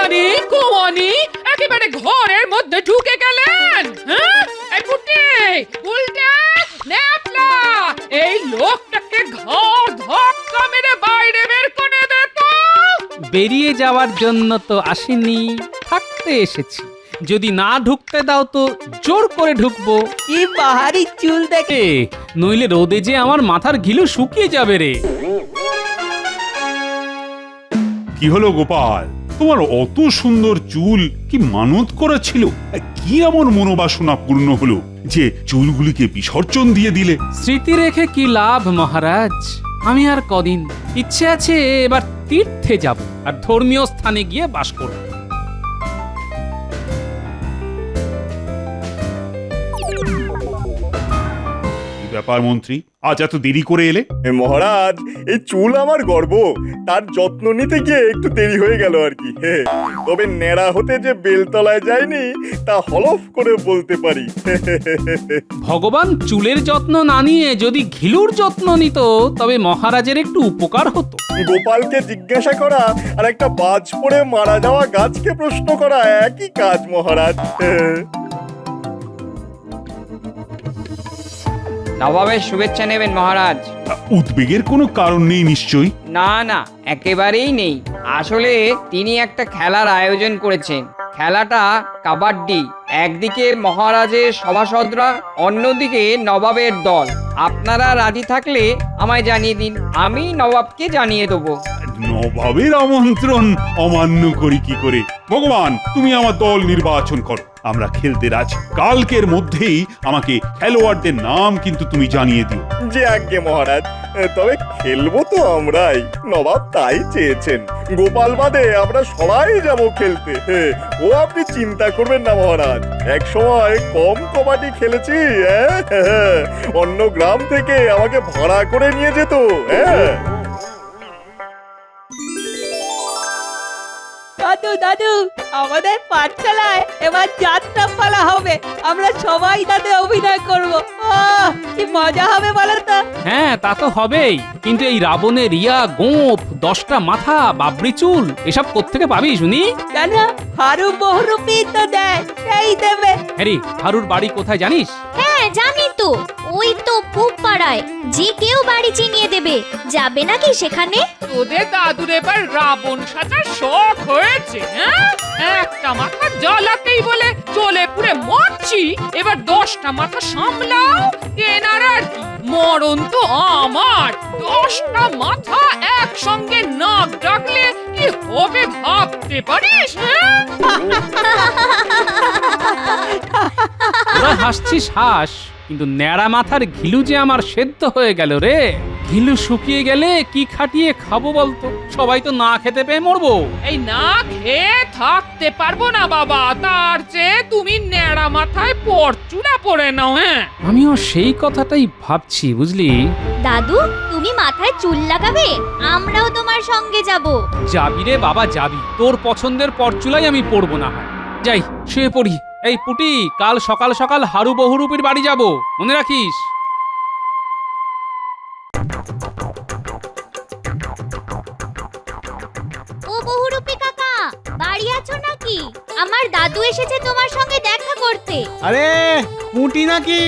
রানী কুমনি একেবারে ঘরের মধ্যে ঢুকে গেলেন। হ্যাঁ, এই পুটি উল্টে ন্যাপলা, এই লোকটাকে ঘর ধাক্কা মেরে বাইরে বের করে দে তো। বেরিয়ে যাওয়ার জন্য তো আসিনি, থাকতে এসেছি। যদি না ঢুকতে দাও তো জোর করে ঢুকবো। কি বাহারি চুল দেখে। নইলে রোদে যে আমার মাথার ঘিলু শুকিয়ে যাবে রে। কি হলো গোপাল, তোমার অত সুন্দর চুল কি মানত করেছিল? কি এমন মনোবাসনা পূর্ণ হলো যে চুলগুলিকে বিসর্জন দিয়ে দিলে? স্মৃতি রেখে কি লাভ মহারাজ? আমি আর কদিন ইচ্ছে আছে এবার তীর্থে যাব আর ধর্মীয় স্থানে গিয়ে বাস করব। কি ব্যাপার মন্ত্রী, আজ এত দেরি করে এলে? মহারাজ, এই চুল আমার গর্ব, তার যত্ন নিতে গিয়ে একটু দেরি হয়ে গেল আর কি। তবে ন্যাড়া হতে যে বেলতলায় যায়নি তা হলফ করে বলতে পারি। ভগবান চুলের যত্ন না নিয়ে যদি ঘিলুর যত্ন নিত তবে মহারাজের একটু উপকার হতো। গোপালকে জিজ্ঞাসা করা আর একটা বাজ পড়ে মারা যাওয়া গাছকে প্রশ্ন করা একই কাজ মহারাজ। নবাবের শুভেচ্ছা নেবেন মহারাজ। উদ্বেগের কোনো কারণ নেই নিশ্চয়ই? না না, একেবারেই নেই। আসলে তিনি একটা খেলার আয়োজন করেছেন। খেলাটা কাবাডি। একদিকে মহারাজের সভাসদরা, অন্যদিকে নবাবের দল। আপনারা রাজি থাকলে আমায় জানিয়ে দিন, আমি নবাবকে জানিয়ে দেবো। নবাবের আমন্ত্রণ অমান্য করি কি করে? ভগবান, তুমি আমার দল নির্বাচন করো, আমরা খেলতে রাজি। কালকের মধ্যেই আমাকে খেলোয়াড়দের নাম কিন্তু তুমি জানিয়ে দিও। যে আজ্ঞে মহারাজ, তবে খেলবো তো আমরাই, নবাব তাই চেয়েছেন। গোপাল বাদে আমরা সবাই যাব খেলতে। ও আপনি চিন্তা করবেন না মহারাজ, এক সময় কম কবাডি খেলেছি। অন্য গ্রাম থেকে আমাকে ভাড়া করে নিয়ে যেত। দাদু দাদু, আমাদের পাঠশালায় এবার যাত্রা পালা হবে। আমরা সবাই তাতে অভিনয় করব। কি মজা হবে বলো তো? হ্যাঁ, তা তো হবেই, কিন্তু এই রাবণের রিয়া, গোঁফ, 10টা মাথা, বাবরি চুল এসব কোত্থেকে পাবি শুনি? কেন, হারু বহুরূপী তো দেয়, সেই দেবে। হ্যারি, হারুর বাড়ি কোথায় জানিস? হ্যাঁ জানি তো, ওই তো পূব পাড়ায়। যে কেউ বাড়ি চিনিয়ে দেবে, যাবে নাকি সেখানে? তোদের দাদুর এবার রাবণ সাজার শখ হয়েছে। হ্যাঁ, একটা মাথা জ্বালাতেই বলে জ্বলে পুড়ে মরছি, এবার 10টা মাথা সামলাও। কেনার আর কি, মরণ তো আমার। 10টা মাথা একসঙ্গে নাক ডাকলে কি হবে ভাবতে পারিস? হ্যাঁ, তোরা হাসছিস হাস, কিন্তু ন্যাড়া মাথার ঘিলু যে আমার সেদ্ধ হয়ে গেল রে। ঘিলু শুকিয়ে গেলে কি খাটিয়ে খাবো বলতো? সবাই তো না খেতে পেয়ে মরবো। এই না খেয়ে থাকতে পারবো না বাবা, তার চেয়ে তুমি ন্যাড়া মাথায় পরচুলা পরে নাও। হ্যাঁ, আমিও সেই কথাটাই ভাবছি বুঝলি। দাদু, তুমি মাথায় চুল লাগাবে? আমরাও তোমার সঙ্গে যাব। যাবি রে বাবা যাবি, তোর পছন্দের পরচুলাই আমি পরবো না হয়। যাই শুয়ে পড়ি। এই পুটি, কাল সকাল সকাল হারু বহুরূপীর বাড়ি যাব, মনে রাখিস। ও বহুরূপী কাকা, বাড়ি আছো নাকি? আমার দাদু এসেছে তোমার সঙ্গে দেখা করতে। আরে পুঁটি নাকি?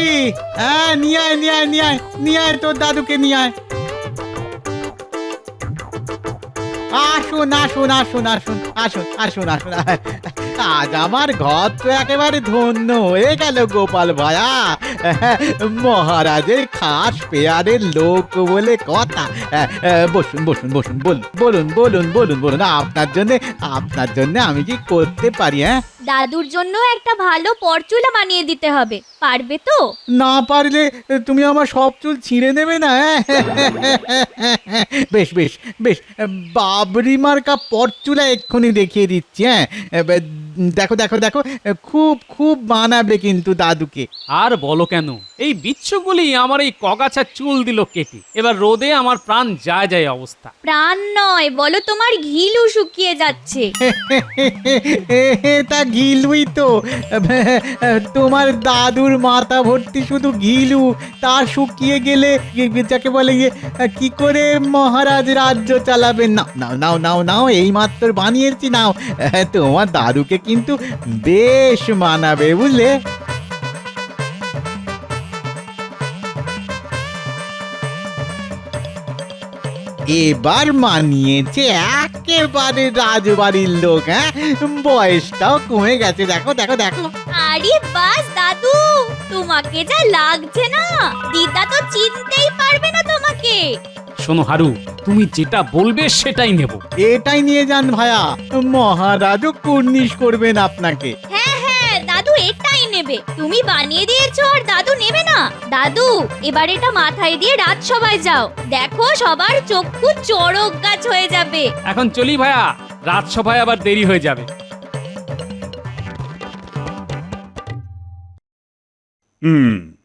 হ্যাঁ, নিয়ে আয় নিয়ে আয় নিয়ে আয় নিয়ে আয়, তোর দাদুকে নিয়ে আয়। আসুন আসুন আসুন আসুন আসুন আসুন আসুন। আজ আমার ঘর তো একেবারে ধন্য হয়ে গেল গোপাল ভায়া। মহারাজের খাস পেয়ারের লোক বলে কথা। বসুন বসুন বসুন, বলুন বলুন বলুন বলুন বলুন, আপনার জন্য আমি কি করতে পারি? হ্যাঁ, দাদুর জন্য একটা ভালো পরচুলা বানিয়ে দিতে হবে, পারবে তো? না পারলে তুমি আমার সব চুল ছিঁড়ে নেবে না? বেশ বেশ বেশ, বাবরি মার্কা পরচুলা এক্ষুনি দেখিয়ে দিচ্ছি। হ্যাঁ, দেখো দেখো দেখো, খুব খুব মানাবে কিন্তু দাদুকে। আর বলো কেন, এই বিচ্ছুগুলি আমার এই কগাছা চুল দিল কেটে। এবার রোদে আমার প্রাণ যায় যায় অবস্থা। প্রাণ নয়, বলো তোমার ঘিলু শুকিয়ে যাচ্ছে। তা ঘিলুই তো, তোমার দাদুর মাথা ভর্তি শুধু ঘিলু, তা শুকিয়ে গেলে যাকে বলে কি করে মহারাজ রাজ্য চালাবেন? নাও নাও নাও নাও নাও, এই মাত্র বানিয়েছি, নাও। তোমার দাদুকে কিন্তু বেশ মানাবে, বুঝলে? এবার মানিয়েছে একেবারে রাজবাড়ির লোক। হ্যাঁ, বয়সটাও কমে গেছে, দেখো দেখো দেখো। আরে বাস দাদু, তোমাকে যা লাগছে না, দিদা তো চিনতেই পারবে না তোমাকে। শোনো হারু, তুমি যেটা বলবে সেটাই নেব। এটাই নিয়ে যান ভায়া, মহারাজও কুর্নিশ করবেন আপনাকে। হ্যাঁ হ্যাঁ, দাদু এটাই নেবে। তুমি বানিয়ে দিয়েছো আর দাদু নেবে না? দাদু, এবার এটা মাথায় দিয়ে রাজসভায় যাও, দেখো সবার চক্ষু চড়ক গাছ হয়ে যাবে। এখন চলি ভায়া, রাজসভায় আবার দেরি হয়ে যাবে।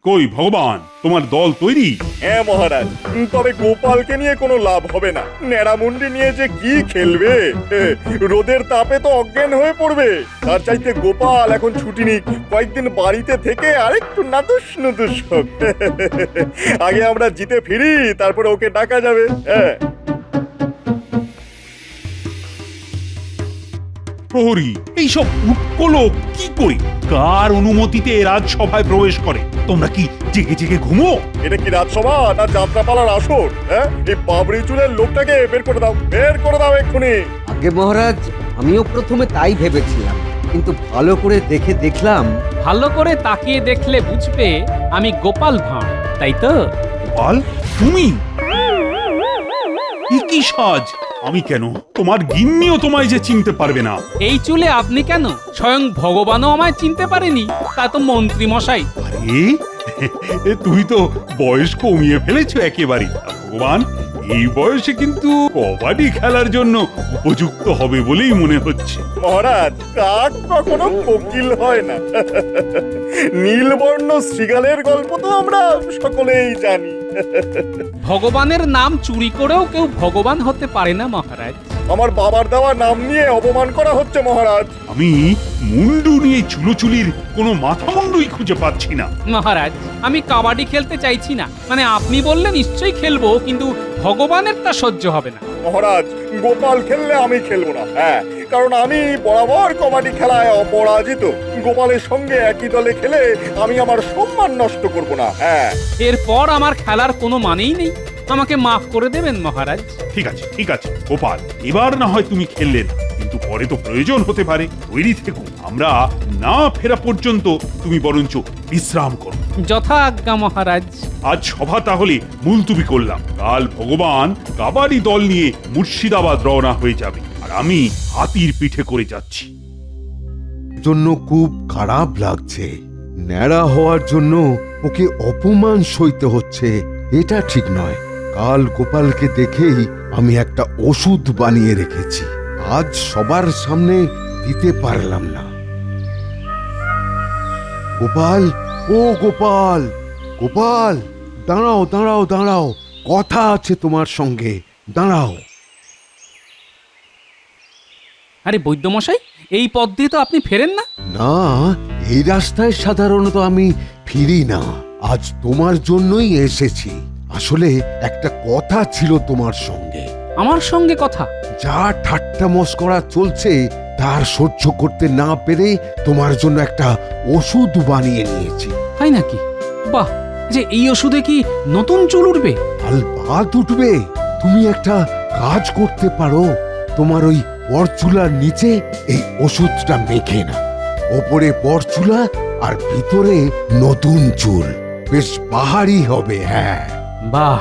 কই ভগবান, তোমার দল তৈরি? হ্যাঁ মহারাজ, তবে গোপালকে নিয়ে কোনো লাভ হবে না। ন্যাড়ামুন্ডি নিয়ে যে কি খেলবে, রোদের তাপে তো অজ্ঞান হয়ে পড়বে। তার চাইতে গোপাল এখন ছুটি নিক, কয়েকদিন বাড়িতে থেকে আরেকটু নাদুস নুদুস হোক। আগে আমরা জিতে ফিরি, তারপরে ওকে ডাকা যাবে। হ্যাঁ, প্রহরী, এইসব উটকলো কি করে, কার অনুমতিতে রাজসভায় প্রবেশ করে? তোমরা কি জেগে জেগে ঘুমো? এটা কি রাজসভা না যাত্রাপালার আসর? হ্যাঁ, এই বাবরি চুলের লোকটাকে বের করে দাও, বের করে দাও এক্ষুনি। আগে মহারাজ, আমিও প্রথমে তাই ভেবেছিলাম, কিন্তু ভালো করে দেখে দেখলাম। ভালো করে তাকিয়ে দেখলে বুঝবে আমি গোপাল ভাঁড়, তাই তো? গোপাল, তুমি? কি সাজ! আমি কেন, তোমার গিন্নিও তোমায় যে চিনতে পারবে না। এই চুলে আপনি কেন, স্বয়ং ভগবানও আমায় চিনতে পারেনি, তা তো মন্ত্রী মশাই। আরে, তুমি তো বয়স কমিয়ে ফেলেছো একেবারে। ভগবান এই বয়সে কিন্তু কবাডি খেলার জন্য উপযুক্ত হবে বলেই মনে হচ্ছে। মহারাজ, কাক কখনো কোকিল হয় না। নীলবর্ণ শৃগালের গল্প তো আমরা সকলেই জানি। ভগবানের নাম চুরি করেও কেউ ভগবান হতে পারে না মহারাজ। আমার বাবার দেওয়া নাম নিয়ে অপমান করা হচ্ছে মহারাজ। আমি মুন্ডু নিয়ে চুলোচুলির কোনো মাথা মুন্ডুই খুঁজে পাচ্ছি না। মহারাজ, আমি কাবাডি খেলতে চাইছি না, মানে আপনি বললে নিশ্চয়ই খেলবো, কিন্তু ভগবানের তা সহ্য হবে না। মহারাজ, গোপাল খেললে আমি খেলবো না। হ্যাঁ, কারণ আমি বরাবর কবাডি খেলায় অপরাজিত। গোপালের সঙ্গে একই দলে খেলে আমি আমার সম্মান নষ্ট করব না। হ্যাঁ, এরপর আমার খেলার কোনো মানেই নেই, আমাকে মাফ করে দেবেন মহারাজ। ঠিক আছে ঠিক আছে গোপাল, এবার না হয় তুমি খেললে না, কিন্তু পরে তো প্রয়োজন হতে পারে। তৈরি থেকো, আমরা না ফেরা পর্যন্ত তুমি বরঞ্চ বিশ্রাম করো। যথা আজ্ঞা মহারাজ। আজ সভা তাহলে মুলতুবি করলাম। কাল ভগবান কাবাডি দল নিয়ে মুর্শিদাবাদ রওনা হয়ে যাবে, আর আমি হাতির পিঠে করে যাচ্ছি। জন্য খুব খারাপ লাগছে। ন্যাড়া হওয়ার জন্য ওকে অপমান সইতে হচ্ছে, এটা ঠিক নয়। কাল গোপালকে দেখেই আমি একটা ওষুধ বানিয়ে রেখেছি, আজ সবার সামনে দিতে পারলাম না। গোপাল, ও গোপাল, গোপাল, দাঁড়াও দাঁড়াও দাঁড়াও, কথা আছে তোমার সঙ্গে, দাঁড়াও। আরে বৈদ্যমশাই, এই পথ দিয়ে তো আপনি ফেরেন না। না, এই রাস্তায় সাধারণত আমি ফিরি না, আজ তোমার জন্যই এসেছি। আসলে একটা কথা ছিল তোমার সঙ্গে। আমার সঙ্গে কথা? যা ঠাট্টা মস্করা চলছে তার সহ্য করতে না পেরে তোমার জন্য একটা ওষুধ বানিয়ে নিয়েছি। তাই নাকি? বাহ, যে এই ওষুধে কি নতুন চুল উঠবে? আলবাত উঠবে। তুমি একটা কাজ করতে পারো, তোমার ওই পরচুলার নিচে এই ওষুধটা মেখে না, ওপরে পরচুলা আর ভিতরে নতুন চুল, বেশ বাহারি হবে। হ্যাঁ, বাহ,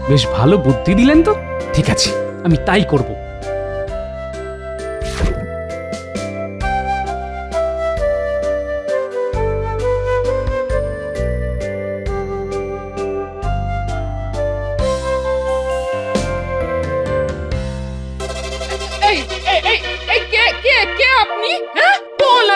বেশ ভালো বুদ্ধি দিলেন তো। ঠিক আছে, আমি তাই করব। এই এই এই এই কে কে কে আপনি? হ্যাঁ, বল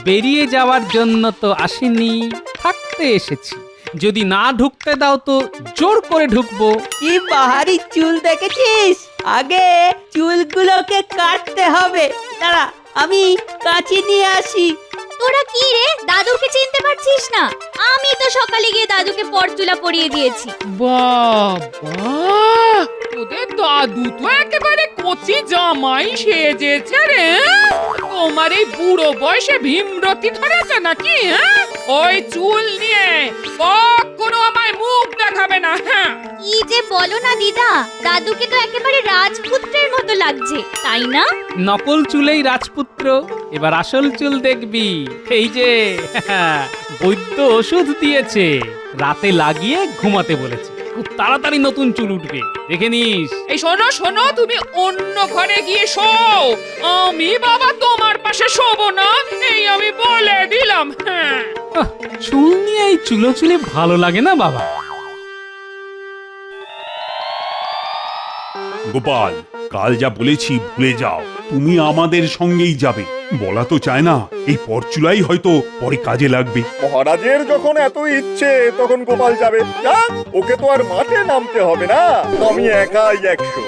বেরিয়ে যাওয়ার জন্য তো আসিনি, থাকতে এসেছি। যদি না ঢুকতে দাও তো জোর করে ঢুকবো। কি বাহারি চুল দেখেছিস? আগে চুলগুলোকে কাটতে হবে। দাঁড়া, আমি কাঁচি নিয়ে আসি। তোরা কি রে, দাদুকে চিনতে পারছিস না? আমি তো সকালে গিয়ে দাদুকে পরচুলা পরিয়ে দিয়েছি। বাবা, তোদের দাদু তো একেবারে কচি জামাই সেজেছে রে। তোমার এই বুড়ো বয়সে ভীমরতি ধরেছে নাকি? ওই চুল নিয়ে কখনো আমায় মুখ দেখাবে না। কি যে বলো না দিদা, দাদুকে তো একেবারে রাজপুত্রের মতো লাগছে, তাই না? নকল চুলেই রাজপুত্র, এবার আসল চুল দেখবি। এই যে বৈদ্য ওষুধ দিয়েছে, রাতে লাগিয়ে ঘুমাতে বলেছে। খুব তাড়াতাড়ি নতুন চুল উঠবে, দেখে নিস। এই শোনো শোনো, তুমি অন্য ঘরে গিয়ে শো। আমি বাবা তোমার পাশে শোবো না, এই আমি বলে দিলাম। চুল নিয়ে এই চুলে ভালো লাগে না বাবা। গোপাল, কাল যা বলেছি ভুলে যাও, তুমি আমাদের সঙ্গেই যাবে। বলা তো চায় না, এই পরচুলাই হয়তো পরে কাজে লাগবে। মহারাজের যখন এত ইচ্ছে তখন গোপাল যাবে। যাক, ওকে তো আর মাঠে নামতে হবে না, আমি একাই 100।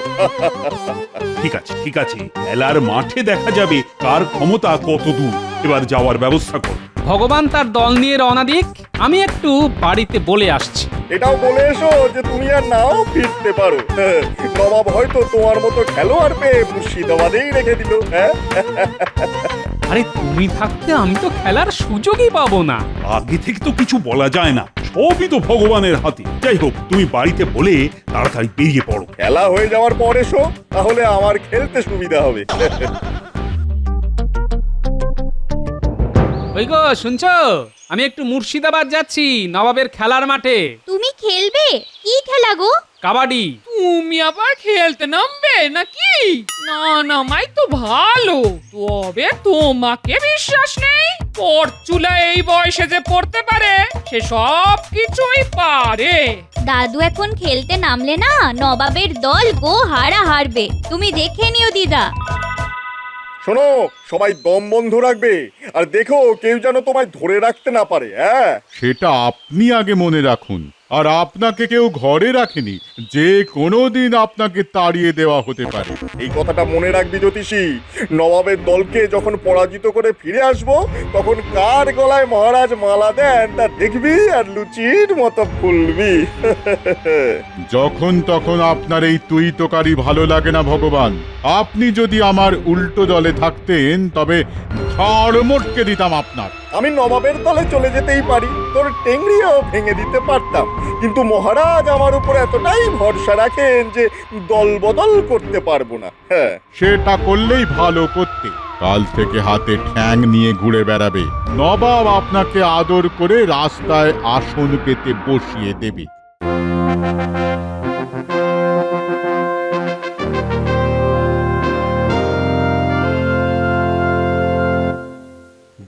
ঠিক আছে ঠিক আছে, খেলার মাঠে দেখা যাবে কার ক্ষমতা কত দূর। এবার যাওয়ার ব্যবস্থা কর। ভগবান তার দল নিয়ে রওনা দিক, আমি একটু বাড়িতে বলে আসছি। এটাও বলে এসো যে তুমি আর নাও ফিরতে পারো। নবাব হয়তো তোমার মতো খেলোয়াড় পেয়ে মুর্শিদাবাদেই রেখে দিল। আরে তুমি থাকতে আমি তো খেলার সুযোগই পাবো না। আগে থেকে তো কিছু বলা যায় না, সবই তো ভগবানের হাতে। যাই হোক, তুমি বাড়িতে বলে তাড়াতাড়ি বেরিয়ে পড়ো। খেলা হয়ে যাওয়ার পর এসো, তাহলে আমার খেলতে সুবিধা হবে। ওই গো, শুনছো? আমি একটু মুর্শিদাবাদ যাচ্ছি, নবাবের খেলার মাঠে। তুমি খেলবে? কি খেলা গো? কাবাডি। তুমি আবার খেলতে নামবে নাকি? না নামাই তো ভালো, তবে তোমাকে বিশ্বাস নেই। পরচুলা এই বয়সে যে পড়তে পারে, সে সব কিছুই পারে। দাদু এখন খেলতে নামলে না, নবাবের দল গো হারা হারবে, তুমি দেখে নিও দিদা। শোনো, সবাই দম বন্ধ রাখবে, আর দেখো কেউ যেন তোমায় ধরে রাখতে না পারে। সেটা আপনি আগে মনে রাখুন। আর আপনাকে কেউ ঘরে রাখেনি, যে কোনো দিন আপনাকে তাড়িয়ে দেওয়া হতে পারে। এই কথাটা মনে রাখবি জ্যোতিষী। নবাবের দলকে যখন পরাজিত করে ফিরে আসবো, তখন কার গলায় মহারাজ মালা দেন তা দেখবি আর লুচির মতো ফুলবি। যখন তখন আপনার এই তুই তোকারি ভালো লাগে না ভগবান। আপনি যদি আমার উল্টো দলে থাকতেন, তবে ঝড় মোটকে দিতাম আপনার। আমি নবাবের দলে চলে যেতেই পারি, তোর টেংরিও ভেঙে দিতে পারতাম, কিন্তু মহারাজ আমার উপর এতটাই ভরসা রাখেন যে দল বদল করতে পারবো না। সেটা করলেই ভালো করতে। কাল থেকে হাতে ঠ্যাং নিয়ে ঘুরে বেড়াবে। নবাব আপনাকে আদর করে রাস্তায় আসন পেতে বসিয়ে দেবে।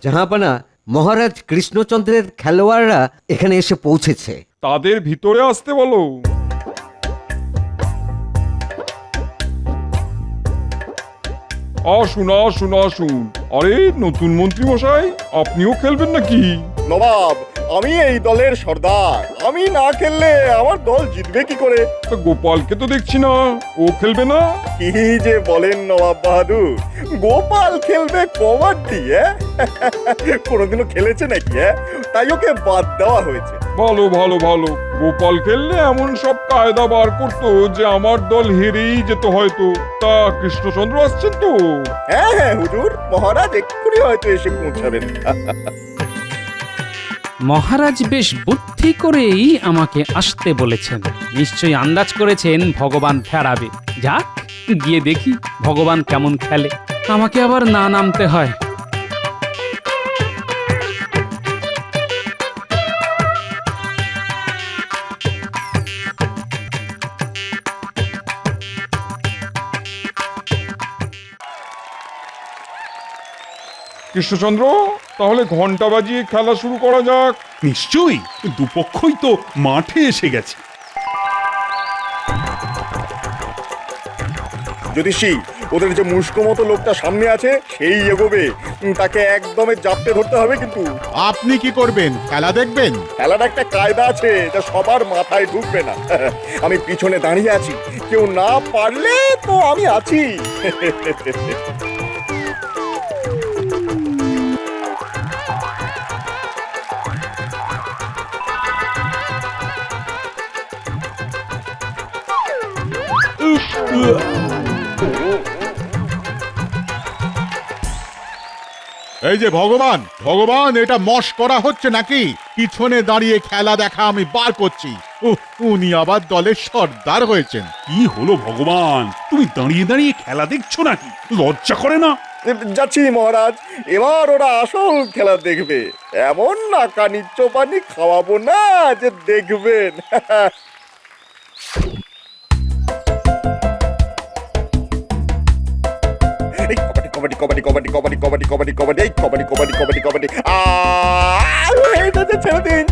জাহাপানা, মহারাজ কৃষ্ণচন্দ্রের খেলোয়াড়রা এখানে এসে পৌঁছেছে। তাদের ভিতরে আসতে বলো। আসুন আসুন আসুন। আরে নতুন মন্ত্রী মশাই, আপনিও খেলবেন নাকি? নবাব, আমি এই দলের সর্দার, আমি না খেললে আমার দল জিতবে কি করে? তো গোপালকে তো দেখছি না, ও খেলবে না? কি যে বলেন নবাব বাহাদুর, গোপাল খেলবে কবাডি? কোনোদিনও খেলেছে নাকি? তাই ওকে বাদ দেওয়া হয়েছে। ভালো ভালো ভালো, গোপাল খেললে এমন সব কায়দা বার করতো যে আমার দল হেরেই যেত হয়তো। তা কৃষ্ণচন্দ্র আসছেন তো? হ্যাঁ হুজুর, মহারাজ এক্ষুনি হয়তো এসে পৌঁছাবেন। মহারাজ বেশ বুদ্ধি করেই আমাকে আসতে বলেছেন। নিশ্চয়ই আন্দাজ করেছেন ভগবান ফেরাবে। যাক, গিয়ে দেখি ভগবান কেমন খেলে। আমাকে আবার না নামতে হয়। কৃষ্ণচন্দ্র, তাহলে ঘন্টা বাজিয়ে খেলা শুরু করা যাক। নিশ্চয়ই, দুপক্ষই তো মাঠে এসে গেছে। জ্যোতিষী, ওদের যে মুস্কো মতো লোকটা সামনে আছে সেই এগোবে। তাকে একদমে জাপটে ধরতে হবে কিন্তু। আপনি কি করবেন? খেলা দেখবেন? খেলার একটা কায়দা আছে, এটা সবার মাথায় ঢুকবে না। আমি পিছনে দাঁড়িয়ে আছি, কেউ না পারলে তো আমি আছি। এই যে ভগবান, ভগবান, এটা মশ করা হচ্ছে নাকি? পিছনে দাঁড়িয়ে খেলা দেখা আমি বার করছি। উনি আবার দলের সর্দার হয়েছেন। কি হলো ভগবান, তুমি দাঁড়িয়ে দাঁড়িয়ে খেলা দেখছো নাকি? লজ্জা করে না? যাচ্ছি মহারাজ, এবার ওরা আসল খেলা দেখবে। এমন নাকা নিচ্চ পানি খাওয়াবো না যে দেখবেন। এই কবাডি কবাডি কবাডি কবাডি কবাডি কবাডি কবাডি এই কবাডি কবাডি কবাডি কবাডি ছেড়ে দিন,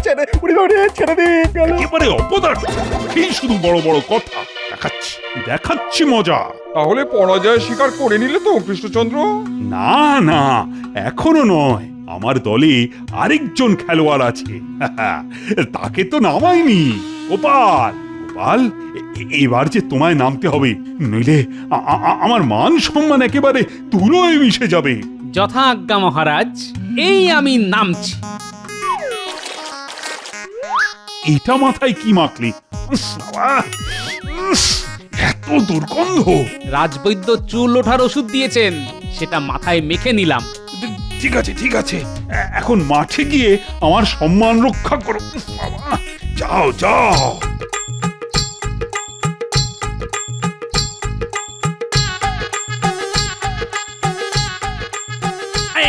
ছেড়ে দিন। একেবারে অপদার্থ, এই শুধু বড় বড় কথা। দেখাচ্ছি দেখাচ্ছি মজা। তাহলে পরাজয় স্বীকার করে নিলে তো কৃষ্ণচন্দ্র? না না, এখনো নয়। আমার দলে আরেকজন খেলোয়াড় আছে, তাকে তো নামাইনি। গোপাল, গোপাল, এবার যে তোমায় নামতে হবে, নইলে আমার মান সম্মান একেবারে ধুলোয় মিশে যাবে। যথা আজ্ঞা মহারাজ, এই আমি নামছি। এটা মাথায় কি মাখলি? উফ, বাবা, উফ, এত দুর্গন্ধ। রাজবৈদ্য চুল ওঠার ওষুধ দিয়েছেন, সেটা মাথায় মেখে নিলাম। ঠিক আছে ঠিক আছে, এখন মাঠে গিয়ে আমার সম্মান রক্ষা করো। উফ, বাবা, যাও যাও।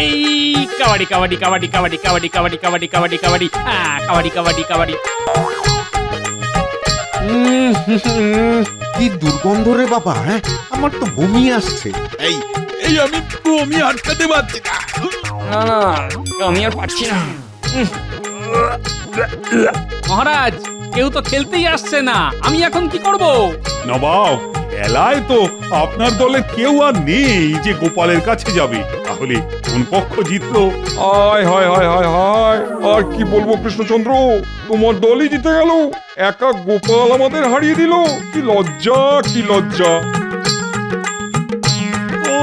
এই কাবাডি কাবাডি কাবাডি কাবাডি কাবাডি কাবাডি কাবাডি কাবাডি কাবাডি কাবাডি কাবাডি কাবাডি। কি দুর্গন্ধ রে বাবা, হ্যাঁ? আমার তো বমি আসছে। এই এই আমি বমি আটকাতে পারছি না। না না, আমি আর পারছি না। মহারাজ, কেউ তো খেলতেই আসছে না, আমি এখন কি করব? নবাব, খেলায় তো আপনার দলের কেউ আর নেই যে গোপালের কাছে যাবে। তাহলে কোন পক্ষ জিতলো? হায় হায় হায় হায় হায়, আর কি বলবো কৃষ্ণচন্দ্র, তোমার দলই জিতে গেল। একা গোপাল আমাদের হারিয়ে দিল। কি লজ্জা, কি লজ্জা। ও,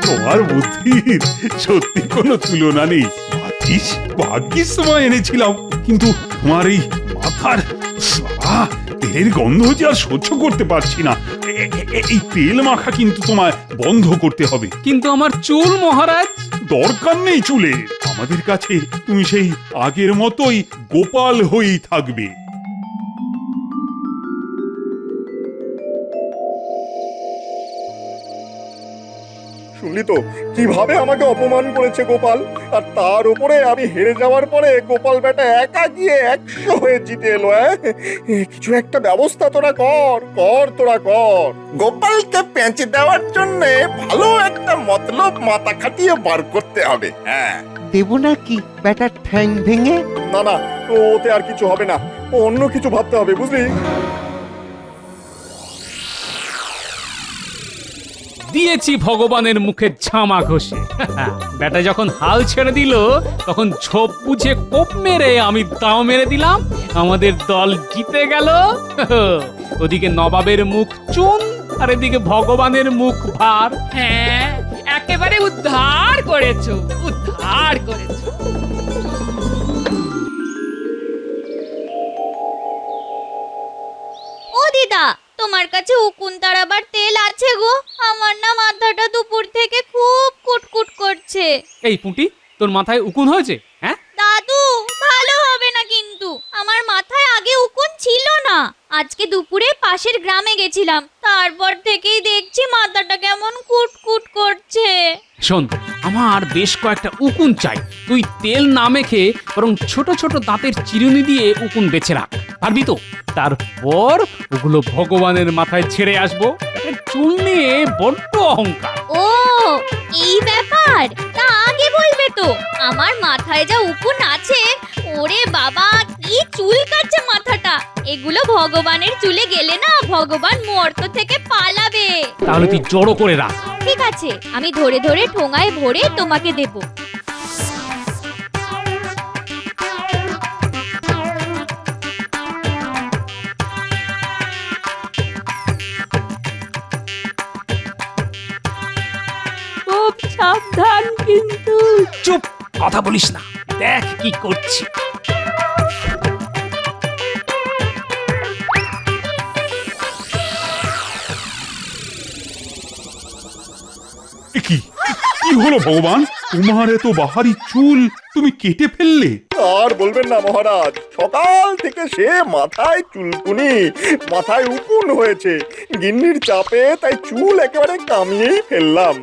তোমার বুদ্ধির সত্যি কোনো তুলনা নেই। ভাগ্যিস ভাগ্যিস তোমায় এনেছিলাম, কিন্তু তোমার এই মাথার তেলের গন্ধ যে আর সহ্য করতে পারছি না। এই তেল মাখা কিন্তু তোমায় বন্ধ করতে হবে। কিন্তু আমার চুল মহারাজ। দরকার নেই চুলে, আমাদের কাছে তুমি সেই আগের মতোই গোপাল হয়েই থাকবে। শুনলি তো কিভাবে আমাকে অপমান করেছে গোপাল, আর তার উপরে আমি হেরে যাওয়ার পরে গোপাল বেটা একা গিয়ে 100 হয়ে জিতে এলো। কিছু একটা ব্যবস্থা তোরা কর তোরা কর। গোপালকে পেঁচে দেওয়ার জন্য ভালো একটা মতলব মাথা খাটিয়ে বার করতে হবে। হ্যাঁ, দেব নাকি ব্যাটার ঠ্যাং ভেঙে? না না, ওতে আর কিছু হবে না, অন্য কিছু ভাবতে হবে, বুঝলি? দিয়েছি ভগবানের মুখে ঝামা ঘষে। বেটা যখন হাল ছেড়ে দিল, তখন ঝোপ বুঝে কোপ মেরে আমি দাও মেরে দিলাম, আমাদের দল জিতে গেল। ওদিকে নবাবের মুখ চুন, আর এদিকে ভগবানের মুখ ভার। হ্যাঁ, একেবারে উদ্ধার করেছো, উদ্ধার করেছো। ও দিদা, তোমার কাছে উকুন তাড়াবার তেল আছে গো? আমার না মাথাটা দুপুর থেকে খুব কুটকুট করছে। এই পুঁটি, তোর মাথায় উকুন হয়েছে? হ্যাঁ দাদু, ভালো হবে না কিন্তু। আমার মাথায় আগে উকুন ছিল না। আজকে দুপুরে পাশের গ্রামে গেছিলাম, তারপর থেকেই দেখছি মাথাটা কেমন কুটকুট করছে। শোন, আমার বেশ কয়েকটা উকুন চাই। তুই তেল না মেখে বরং ছোট ছোট দাঁতের চিরুনি দিয়ে উকুন বেছে রাখ, পারবি তো? তারপর ওগুলো ভগবানের মাথায় ছেড়ে আসবো। চুল নিয়ে বড্ড অহংকার। ও, এই ব্যাপার? তা আগে বলবে তো। আমার মাথায় যা উকুন আছে, ওরে বাবা, কি চুল কাটছে মাথাটা। এগুলো ভগবানের চুলে গেলে না ভগবান মর্ত থেকে পালাবে। তাহলে তুই জড়ো করে রাখ। ঠিক আছে, আমি ধরে ধরে ঠোঙায় ভরে তোমাকে দেব। খুব সাবধান কিন্তু। চুপ, কথা বলিস না, দেখ কি করছি। এ কি কি হলো ভগবান, তোমার এত বাহারি চুল তুমি কেটে ফেললে? আর বলবেন না মহারাজ, সকাল থেকে সে মাথায় চুলকুনি, মাথায় উকুন হয়েছে। গিন্নির চাপে তাই চুল একেবারে কামিয়েই ফেললাম।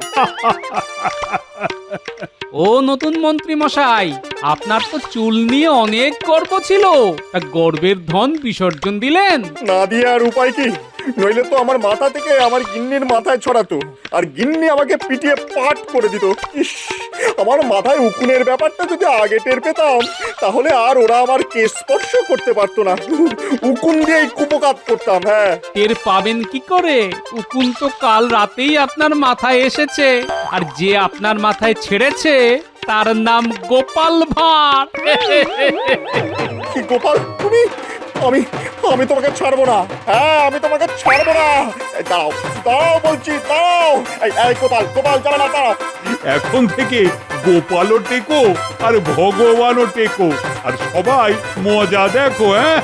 ও নতুন মন্ত্রী মশাই, আপনার তো চুল নিয়ে অনেক গর্ব ছিল, তা গর্বের ধন বিসর্জন দিলেন? না দিয়ে আর উপায় কি, নইলে তো আমার মাথা থেকে আমার গিন্নির মাথায় ছড়াতো, আর গিন্নি আমাকে পিটিয়ে পাট করে দিত। ইস, আমার মাথায় উকুনের ব্যাপারটা যদি আগে টের পেতাম, তাহলে আর ওরা আমার কেশ স্পর্শ করতে পারতো না। উকুন দিয়েই কুপকাত করতাম। হ্যাঁ, টের পাবেন কি করে? উকুন তো কাল রাতেই আপনার মাথায় এসেছে, আর যে আপনার মাথায় ছেড়েছে তার নাম গোপাল ভাঁড়। কি গোপাল তুমি? আমি আমি তোমাকে ছাড়বো না। হ্যাঁ, আমি তোমাকে ছাড়বো না। এই দাও দাও বলছি, দাও। এই গোপাল, গোপাল যাবে না, দাও। এখন থেকে গোপালও টেকো আর ভগবানও টেকো, আর সবাই মজা দেখো। হ্যাঁ